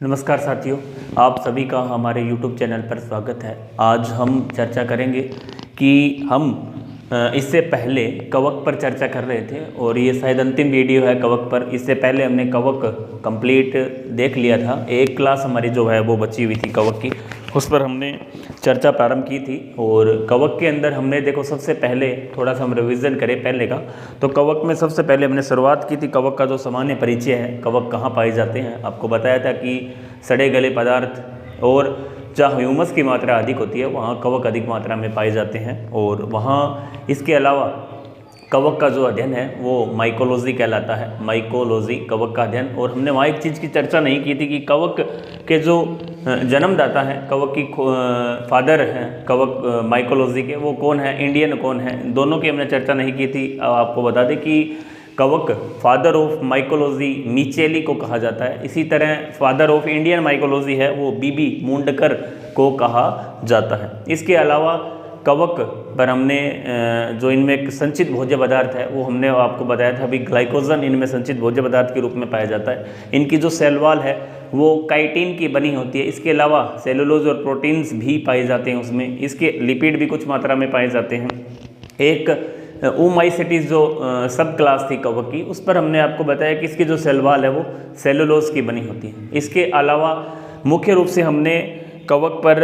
नमस्कार साथियों, आप सभी का हमारे YouTube चैनल पर स्वागत है। आज हम चर्चा करेंगे कि हम इससे पहले कवक पर चर्चा कर रहे थे और ये शायद अंतिम वीडियो है कवक पर। इससे पहले हमने कवक कंप्लीट देख लिया था। एक क्लास हमारी जो है वो बची हुई थी कवक की, उस पर हमने चर्चा प्रारंभ की थी। और कवक के अंदर हमने देखो सबसे पहले थोड़ा सा हम रिवीजन करें पहले का, तो कवक में सबसे पहले हमने शुरुआत की थी कवक का जो सामान्य परिचय है, कवक कहाँ पाए जाते हैं। आपको बताया था कि सड़े गले पदार्थ और जहाँ ह्यूमस की मात्रा अधिक होती है वहाँ कवक अधिक मात्रा में पाए जाते हैं। और वहाँ इसके अलावा कवक का जो अध्ययन है वो माइकोलॉजी कहलाता है, माइकोलॉजी कवक का अध्ययन। और हमने वहाँ एक चीज़ की चर्चा नहीं की थी कि कवक के जो जन्मदाता हैं, कवक की फादर हैं कवक माइकोलॉजी के, वो कौन है, इंडियन कौन है, दोनों की हमने चर्चा नहीं की थी। आपको बता दें कि कवक फादर ऑफ माइकोलॉजी मिचेली को कहा जाता है। इसी तरह फादर ऑफ इंडियन माइकोलॉजी है वो बीबी मुंडकर को कहा जाता है। इसके अलावा कवक पर हमने जो इनमें एक संचित भोज्य पदार्थ है वो हमने आपको बताया था अभी, ग्लाइकोजन इनमें संचित भोज्य पदार्थ के रूप में पाया जाता है। इनकी जो सेल वॉल है वो काइटिन की बनी होती है। इसके अलावा सेलुलोज और प्रोटीन्स भी पाए जाते हैं उसमें। इसके लिपिड भी कुछ मात्रा में पाए जाते हैं। एक ओमाइसिटीज जो सब क्लास थी कवक की, उस पर हमने आपको बताया कि इसकी जो सेल वॉल है वो सेलुलोज की बनी होती है। इसके अलावा मुख्य रूप से हमने कवक पर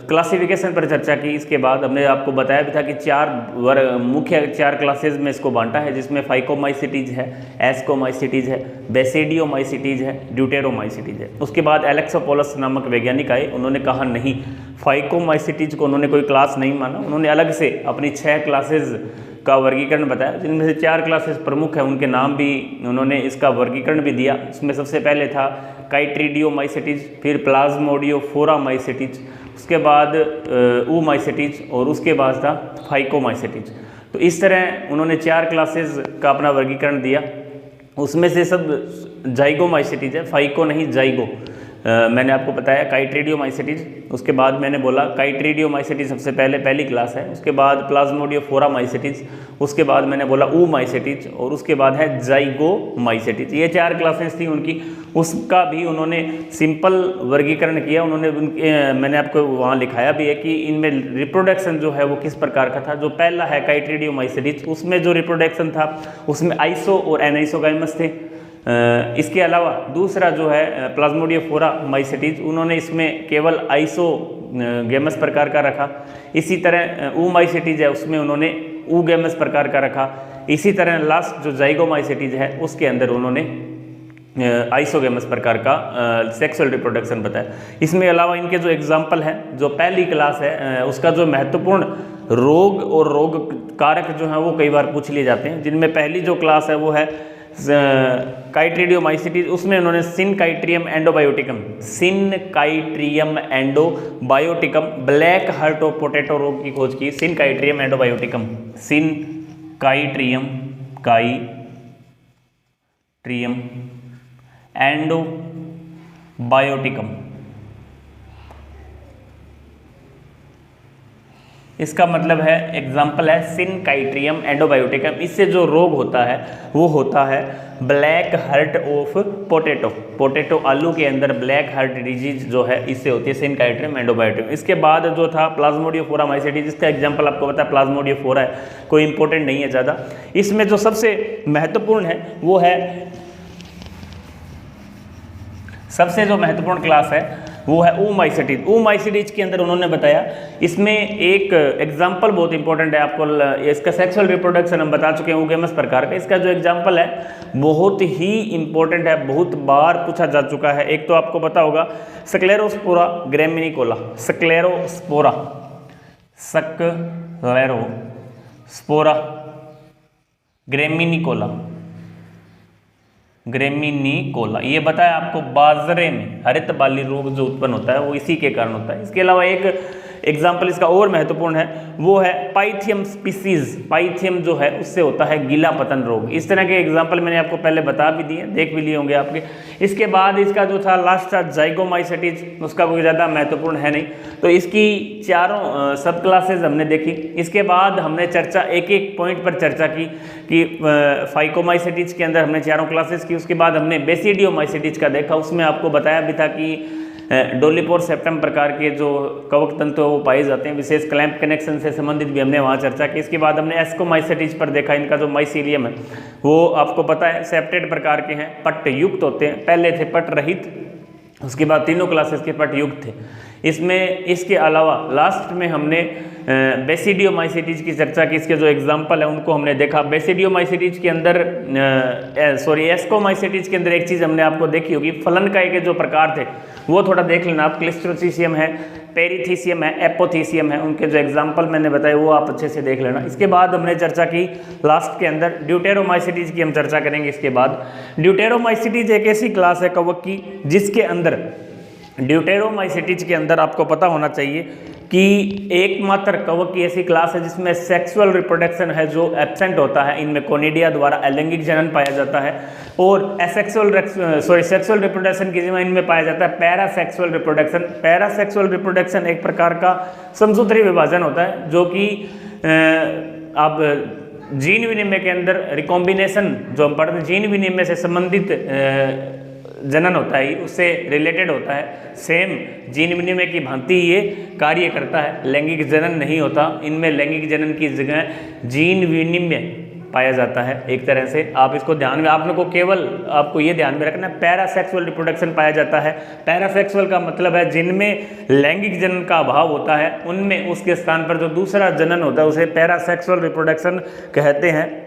क्लासिफिकेशन पर चर्चा की। इसके बाद हमने आपको बताया भी था कि मुख्य चार क्लासेज में इसको बांटा है, जिसमें फाइकोमाइसिटीज है, एस्कोमाइसिटीज है, बेसिडियोमाइसिटीज है, ड्यूटेरोमाइसिटीज है। उसके बाद एलेक्सोपोलस नामक वैज्ञानिक आए, उन्होंने कहा नहीं, फाइकोमाइसिटीज को उन्होंने कोई क्लास नहीं माना। उन्होंने अलग से अपनी 6 क्लासेज का वर्गीकरण बताया, जिनमें से 4 क्लासेस प्रमुख हैं, उनके नाम भी उन्होंने इसका वर्गीकरण भी दिया। इसमें सबसे पहले था काइट्रीडियोमाइसिटीज, फिर प्लाज्मोडियोफोरामाइसिटीज, उसके बाद ऊमाइसिटीज और उसके बाद था फाइकोमाइसिटीज। तो इस तरह उन्होंने 4 क्लासेस का अपना वर्गीकरण दिया। उसमें से सब जाइगोमाइसिटीज है, फाइको नहीं जाइगो। मैंने आपको बताया काइट्रीडियोमाइसिटीज, उसके बाद मैंने बोला काइट्रीडियोमाइसिटीज सबसे पहली क्लास है, उसके बाद प्लाज्मोडियोफोरामाइसिटीज, उसके बाद मैंने बोला ऊमाइसिटीज और उसके बाद है जाइगोमाइसिटीज। ये 4 क्लासेस थी उनकी। उसका भी उन्होंने सिंपल वर्गीकरण किया। मैंने आपको वहाँ लिखाया भी है कि इनमें रिप्रोडक्शन जो है वो किस प्रकार का था। जो पहला है काइट्रीडियोमाइसिटीज, उसमें जो रिप्रोडक्शन था उसमें आइसो और एनाइसोगाइमस थे। इसके अलावा दूसरा जो है प्लाज्मोडियोफोरामाइसिटीज, उन्होंने इसमें केवल आइसोगेमस प्रकार का रखा। इसी तरह ऊमाइसिटीज है, उसमें उन्होंने ऊगेमस प्रकार का रखा। इसी तरह लास्ट जो जाइगोमाइसिटीज है उसके अंदर उन्होंने आइसोगेमस प्रकार का सेक्सुअल रिप्रोडक्शन बताया। इसमें अलावा इनके जो एग्जाम्पल हैं, जो पहली क्लास है उसका जो महत्वपूर्ण रोग और रोग कारक जो हैं वो कई बार पूछ लिए जाते हैं। जिनमें पहली जो क्लास है वो है काइट्रीडियोमाइसिटीज, उसमें उन्होंने सिनकाइट्रियम एंडोबायोटिकम, ब्लैक हार्ट ऑफ पोटैटो रोग की खोज की। सिनकाइट्रियम एंडोबायोटिकम, इसका मतलब है एग्जाम्पल है सिनकाइट्रियम एंडोबायोटिकम। इससे जो रोग होता है वो होता है ब्लैक हार्ट ऑफ पोटैटो आलू के अंदर ब्लैक हार्ट डिजीज जो है इससे होती है सिनकाइट्रियम एंडोबायोटिकम। इसके बाद जो था प्लाज्मोडियोफोरामाइसिटीज, इसका एग्जाम्पल आपको पता है प्लाज्मोडियोफोरा है, कोई इंपॉर्टेंट नहीं है ज़्यादा। इसमें जो सबसे महत्वपूर्ण है वो है, सबसे जो महत्वपूर्ण क्लास है वो है ऊमाइसिटीज। ऊमाइसिटीज के अंदर उन्होंने बताया, इसमें एक एग्जाम्पल बहुत इंपॉर्टेंट है। आपको इसका सेक्सुअल रिप्रोडक्शन हम बता चुके हैं ऊगेमस प्रकार का। इसका जो एग्जाम्पल है बहुत ही इंपॉर्टेंट है, बहुत बार पूछा जा चुका है। एक तो आपको पता होगा स्क्लेरोस्पोरा ग्रैमिनिकोला, स्क्लेरोस्पोरा ग्रैमिनिकोला, ये बताया आपको बाजरे में हरित बाली रोग जो उत्पन्न होता है वो इसी के कारण होता है। इसके अलावा एग्जाम्पल इसका और महत्वपूर्ण है वो है पाइथियम स्पीसीज। पाइथियम जो है उससे होता है गीला पतन रोग। इस तरह के एग्जाम्पल मैंने आपको पहले बता भी दिए, देख भी लिए होंगे आपके। इसके बाद इसका जो था लास्ट था जाइगोमाइसेटिस, उसका कोई ज़्यादा महत्वपूर्ण है नहीं। तो इसकी चारों सब क्लासेज हमने देखी। इसके बाद हमने चर्चा एक एक पॉइंट पर चर्चा की कि फाइकोमाइसेटिस के अंदर हमने चारों क्लासेस की। उसके बाद हमने बेसिडियोमाइसेटिस का देखा, उसमें आपको बताया भी था कि डोलिपोर सेप्टम प्रकार के जो कवक तंतु वो पाए जाते हैं, विशेष क्लैंप कनेक्शन से संबंधित भी हमने वहाँ चर्चा की। इसके बाद हमने एस्कोमाइसेटिस पर देखा, इनका जो माइसीलियम है वो आपको पता है सेप्टेड प्रकार के हैं, पट्ट युक्त होते हैं। पहले थे पट्ट रहित, उसके बाद तीनों क्लासेस के पट्ट युक्त थे। इसमें इसके अलावा लास्ट में हमने बेसिडियोमाइसेटिस की चर्चा की। इसके जो एग्जाम्पल है उनको हमने देखा। बेसिडियोमाइसेटिस के अंदर एस्कोमाइसेटिस के अंदर एक चीज़ हमने आपको देखी होगी, फलनकाय के जो प्रकार थे वो थोड़ा देख लेना आप। क्लिस्ट्रोसीसियम है, पेरीथीसियम है, एपोथीसियम है, उनके जो एग्जाम्पल मैंने बताए वो आप अच्छे से देख लेना। इसके बाद हमने चर्चा की लास्ट के अंदर ड्यूटेरोमाइसेटिस की हम चर्चा करेंगे। इसके बाद ड्यूटेरोमाइसेटिस एक ऐसी क्लास है कवक की जिसके अंदर ड्यूटेरोमाइसेटिस के अंदर आपको पता होना चाहिए कि एकमात्र कवक की ऐसी क्लास है जिसमें सेक्सुअल रिप्रोडक्शन है जो एब्सेंट होता है। इनमें कोनिडिया द्वारा अलैंगिक जनन पाया जाता है और सेक्सुअल रिप्रोडक्शन की जगह इनमें पाया जाता है पैरासेक्सुअल रिप्रोडक्शन। पैरासेक्सुअल रिप्रोडक्शन एक प्रकार का समसूत्री विभाजन होता है जो कि अब जीन विनिमय के अंदर रिकॉम्बिनेशन जो हम पढ़ते हैं, जीन विनिमय से संबंधित जनन होता है, उससे रिलेटेड होता है। सेम जीन विनिमय की भांति ये कार्य करता है, लैंगिक जनन नहीं होता। इनमें लैंगिक जनन की जगह जीन विनिमय पाया जाता है। एक तरह से आप इसको ध्यान में, आपने को केवल आपको ये ध्यान में रखना है पैरासेक्सुअल रिप्रोडक्शन पाया जाता है। पैरासेक्सुअल का मतलब है जिनमें लैंगिक जनन का अभाव होता है, उनमें उसके स्थान पर जो दूसरा जनन होता है उसे पैरासेक्सुअल रिप्रोडक्शन कहते हैं।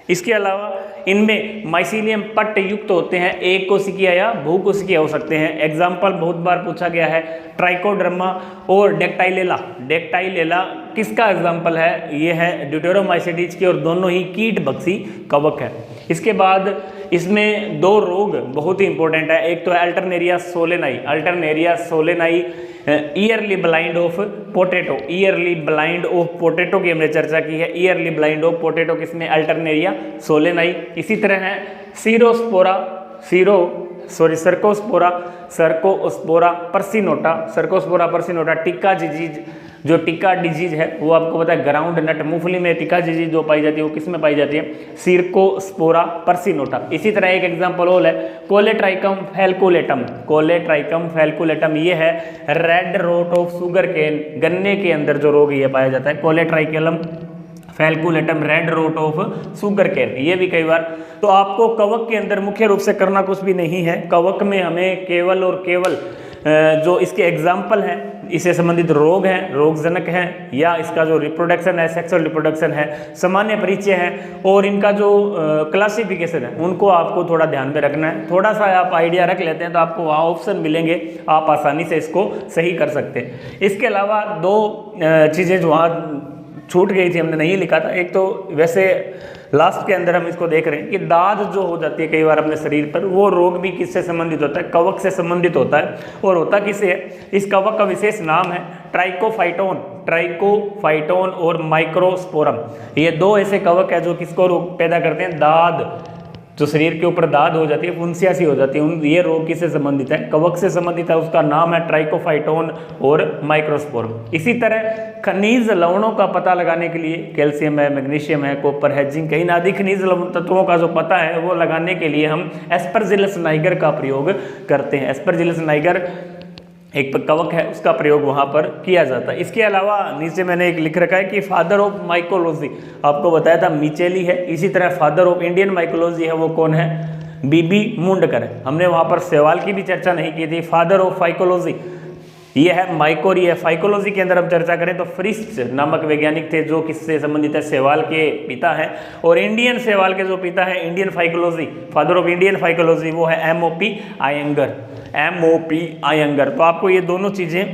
इसके अलावा इनमें माइसीलियम पट्ट युक्त होते हैं, एक कोशिकीय या बहुकोशिकीय हो सकते हैं। एग्जाम्पल बहुत बार पूछा गया है, ट्राइकोडर्मा और डेक्टाइलेला। डेक्टाइलेला किसका एग्जाम्पल है? ये है ड्यूटेरोमाइसेटिस की और दोनों ही कीट भक्षी कवक है। इसके बाद इसमें दो रोग बहुत ही इंपॉर्टेंट है, एक तो है Alternaria solani. Alternaria solani yearly blind of potato, yearly blind of potato की हमने चर्चा की है। ईयरली ब्लाइंड ऑफ पोटैटो किसमें? Alternaria solani. इसी तरह है सर्कोस्पोरा पर्सिनोटा, टिक्का डिजीज। जो टिक्का डिजीज है वो आपको पता है ग्राउंड नट, मूंगफली में टिक्का डिजीज जो पाई जाती है वो किसमें पाई जाती है? सर्कोस्पोरा पर्सिनोटा। इसी तरह एक एग्जांपल और है कोलेट्राइकम फैल्कुलेटम। कोलेट्राइकम फैल्कुलेटम ये है red rot of sugarcane, गन्ने के अंदर जो रोग ये पाया जाता है Colletotrichum falcatum red rot of sugarcane. ये भी कई बार, तो आपको कवक के अंदर मुख्य रूप से करना कुछ भी नहीं है। कवक में हमें केवल और केवल जो इसके एग्जाम्पल हैं, इससे संबंधित रोग हैं, रोगजनक हैं, या इसका जो रिप्रोडक्शन है, सेक्सुअल रिप्रोडक्शन है, सामान्य परिचय है और इनका जो क्लासिफिकेशन है उनको आपको थोड़ा ध्यान में रखना है। थोड़ा सा आप आइडिया रख लेते हैं तो आपको वहाँ ऑप्शन मिलेंगे, आप आसानी से इसको सही कर सकते हैं। इसके अलावा दो चीज़ें जो वहाँ छूट गई थी, हमने नहीं लिखा था। एक तो वैसे लास्ट के अंदर हम इसको देख रहे हैं कि दाद जो हो जाती है कई बार अपने शरीर पर, वो रोग भी किससे संबंधित होता है? कवक से संबंधित होता है। और होता किससे है? इस कवक का विशेष नाम है ट्राइकोफाइटोन और माइक्रोस्पोरम। ये दो ऐसे कवक है जो किसको रोग पैदा करते हैं? दाद, जो शरीर के ऊपर दाद हो जाती है, फुंसिया सी हो जाती है, ये रोग किससे संबंधित है? कवक से संबंधित है। उसका नाम है ट्राइकोफाइटोन और माइक्रोस्पोरम। इसी तरह खनिज लवणों का पता लगाने के लिए कैल्शियम है, मैग्नीशियम है, कॉपर है, जिंक है, इन आदि खनिज तत्वों का जो पता है वो लगाने के लिए हम एस्परजिलस नाइगर का प्रयोग करते हैं। एस्परजिलस नाइगर एक कवक है, उसका प्रयोग वहाँ पर किया जाता है। इसके अलावा नीचे मैंने एक लिख रखा है कि फादर ऑफ माइकोलॉजी, आपको बताया था मिचेली है। इसी तरह फादर ऑफ इंडियन माइकोलॉजी है, वो कौन है? बीबी मुंडकर है। हमने वहाँ पर सवाल की भी चर्चा नहीं की थी। फादर ऑफ फाइकोलॉजी ये है माइकोरी है। फाइकोलॉजी के अंदर हम चर्चा करें तो फ्रिस्ट नामक वैज्ञानिक थे जो किससे संबंधित है? शैवाल के पिता है। और इंडियन शैवाल के जो पिता है, Indian phycology, father of Indian phycology, वो है एमओपी आयंगर। तो आपको ये दोनों चीज़ें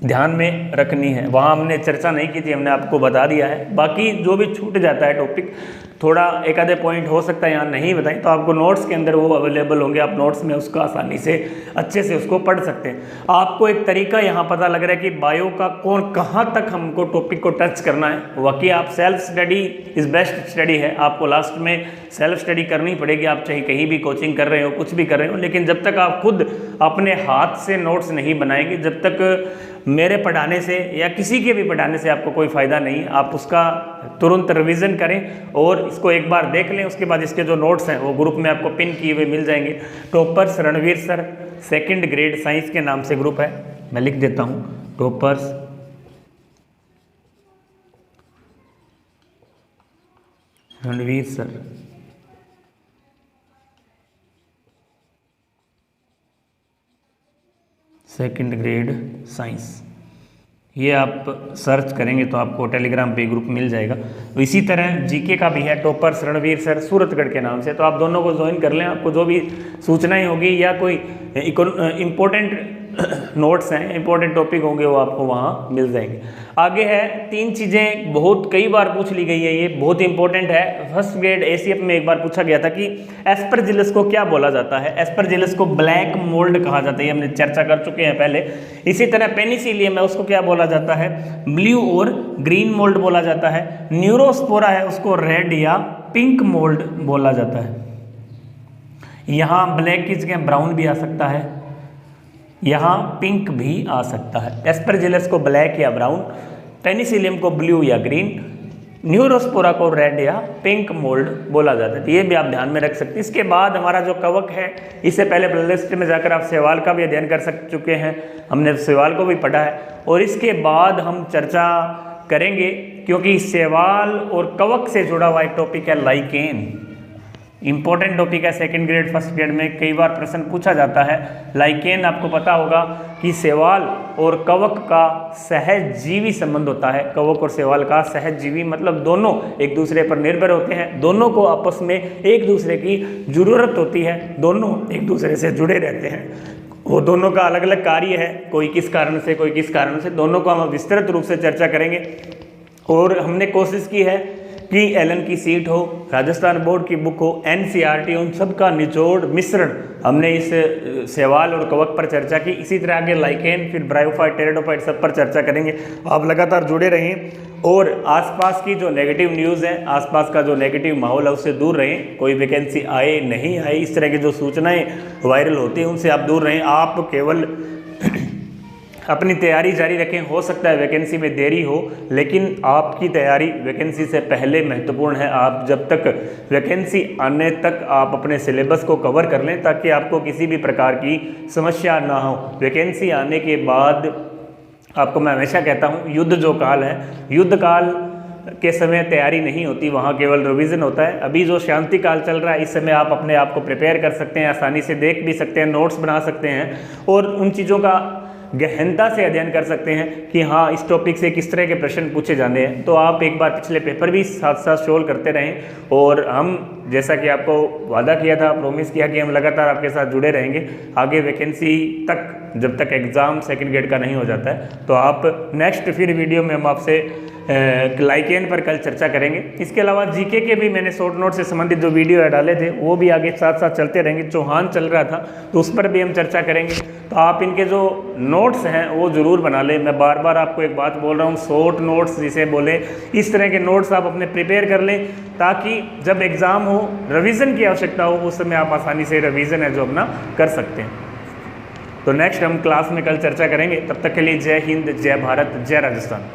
ध्यान में रखनी है। वहाँ हमने चर्चा नहीं की थी, हमने आपको बता दिया है। बाकी जो भी छूट जाता है टॉपिक थोड़ा एक आधे पॉइंट हो सकता है यहाँ नहीं बताएं, तो आपको नोट्स के अंदर वो अवेलेबल होंगे, आप नोट्स में उसको आसानी से अच्छे से उसको पढ़ सकते हैं। आपको एक तरीका यहाँ पता लग रहा है कि बायो का कौन कहाँ तक हमको टॉपिक को टच करना है। वाकई आप self study is best study है, आपको लास्ट में सेल्फ स्टडी करनी पड़ेगी। आप चाहे कहीं भी कोचिंग कर रहे हो, कुछ भी कर रहे हो, लेकिन जब तक आप खुद अपने हाथ से नोट्स नहीं बनाएंगे, जब तक मेरे पढ़ाने से या किसी के भी पढ़ाने से आपको कोई फ़ायदा नहीं है। आप उसका तुरंत रिवीजन करें और इसको एक बार देख लें, उसके बाद इसके जो नोट्स हैं वो ग्रुप में आपको पिन किए हुए मिल जाएंगे। Toppers Ranveer sir second grade science के नाम से ग्रुप है, मैं लिख देता हूँ, toppers Ranveer sir second grade science, ये आप सर्च करेंगे तो आपको टेलीग्राम पे ग्रुप मिल जाएगा। इसी तरह जीके का भी है, टॉपर्स रणवीर सर सूरतगढ़ के नाम से, तो आप दोनों को ज्वाइन कर लें। आपको जो भी सूचनाएं होगी या कोई इम्पोर्टेंट नोट्स हैं, इंपॉर्टेंट टॉपिक होंगे, वो आपको वहाँ मिल जाएंगे। आगे है 3 चीज़ें बहुत कई बार पूछ ली गई है, ये बहुत इंपॉर्टेंट है। फर्स्ट ग्रेड एसीएफ में एक बार पूछा गया था कि एस्परजिलस को क्या बोला जाता है। एस्परजिलस को ब्लैक मोल्ड कहा जाता है, ये हमने चर्चा कर चुके हैं पहले। इसी तरह पेनिसिलियम है, उसको क्या बोला जाता है, ब्लू और ग्रीन मोल्ड बोला जाता है। न्यूरोस्पोरा है, उसको रेड या पिंक मोल्ड बोला जाता है। यहाँ ब्लैक की जगह ब्राउन भी आ सकता है, यहाँ पिंक भी आ सकता है। एस्परजिलस को ब्लैक या ब्राउन, पेनिसिलियम को ब्लू या ग्रीन, न्यूरोस्पोरा को रेड या पिंक मोल्ड बोला जाता है। तो ये भी आप ध्यान में रख सकते हैं। इसके बाद हमारा जो कवक है, इससे पहले प्लेलिस्ट में जाकर आप सवाल का भी अध्ययन कर चुके हैं, हमने सवाल को भी पढ़ा है। और इसके बाद हम चर्चा करेंगे, क्योंकि सवाल और कवक से जुड़ा हुआ एक टॉपिक है लाइकेन। इंपॉर्टेंट टॉपिक है, सेकंड ग्रेड फर्स्ट ग्रेड में कई बार प्रश्न पूछा जाता है। लाइकेन आपको पता होगा कि शैवाल और कवक का सहजीवी संबंध होता है। कवक और शैवाल का सहजीवी मतलब दोनों एक दूसरे पर निर्भर होते हैं, दोनों को आपस में एक दूसरे की जरूरत होती है, दोनों एक दूसरे से जुड़े रहते हैं। वो दोनों का अलग अलग कार्य है, कोई किस कारण से कोई किस कारण से, दोनों को हम विस्तृत रूप से चर्चा करेंगे। और हमने कोशिश की है कि एलन की सीट हो, राजस्थान बोर्ड की बुक हो, एनसीईआरटी, उन सब का निचोड़ मिश्रण हमने इस शैवाल और कवक पर चर्चा की। इसी तरह आगे लाइकेन, फिर ब्रायोफाइट, टेरिडोफाइट सब पर चर्चा करेंगे। आप लगातार जुड़े रहें और आसपास की जो नेगेटिव न्यूज़ है, आसपास का जो नेगेटिव माहौल है, उससे दूर रहें। कोई वैकेंसी आए नहीं आए, इस तरह की जो सूचनाएं वायरल होती हैं उनसे आप दूर रहें। आप केवल अपनी तैयारी जारी रखें। हो सकता है वैकेंसी में देरी हो, लेकिन आपकी तैयारी वैकेंसी से पहले महत्वपूर्ण है। आप जब तक वैकेंसी आने तक आप अपने सिलेबस को कवर कर लें, ताकि आपको किसी भी प्रकार की समस्या ना हो। वैकेंसी आने के बाद आपको मैं हमेशा कहता हूँ, युद्ध जो काल है, युद्ध काल के समय तैयारी नहीं होती, वहाँ केवल रिवीजन होता है। अभी जो शांति काल चल रहा है, इस समय आप अपने आप को प्रिपेयर कर सकते हैं, आसानी से देख भी सकते हैं, नोट्स बना सकते हैं और उन चीज़ों का गहनता से अध्ययन कर सकते हैं कि हाँ इस टॉपिक से किस तरह के प्रश्न पूछे जाने हैं। तो आप एक बार पिछले पेपर भी साथ साथ सोल्व करते रहें और हम जैसा कि आपको वादा किया था, प्रॉमिस किया कि हम लगातार आपके साथ जुड़े रहेंगे आगे वैकेंसी तक, जब तक एग्ज़ाम सेकंड ग्रेड का नहीं हो जाता है। तो आप नेक्स्ट फिर वीडियो में हम आपसे लाइकेन पर कल चर्चा करेंगे। इसके अलावा जीके के भी मैंने शॉर्ट नोट से संबंधित जो वीडियो डाले थे वो भी आगे साथ साथ चलते रहेंगे। चौहान चल रहा था तो उस पर भी हम चर्चा करेंगे। तो आप इनके जो नोट्स हैं वो ज़रूर बना लें। मैं बार बार आपको एक बात बोल रहा हूँ, शॉर्ट नोट्स जिसे बोले, इस तरह के नोट्स आप अपने प्रिपेयर कर लें, ताकि जब एग्ज़ाम हो, रिवीजन की आवश्यकता हो, उस समय आप आसानी से रिवीजन है जो अपना कर सकते हैं। तो नेक्स्ट हम क्लास में कल चर्चा करेंगे। तब तक के लिए जय हिंद, जय भारत, जय राजस्थान।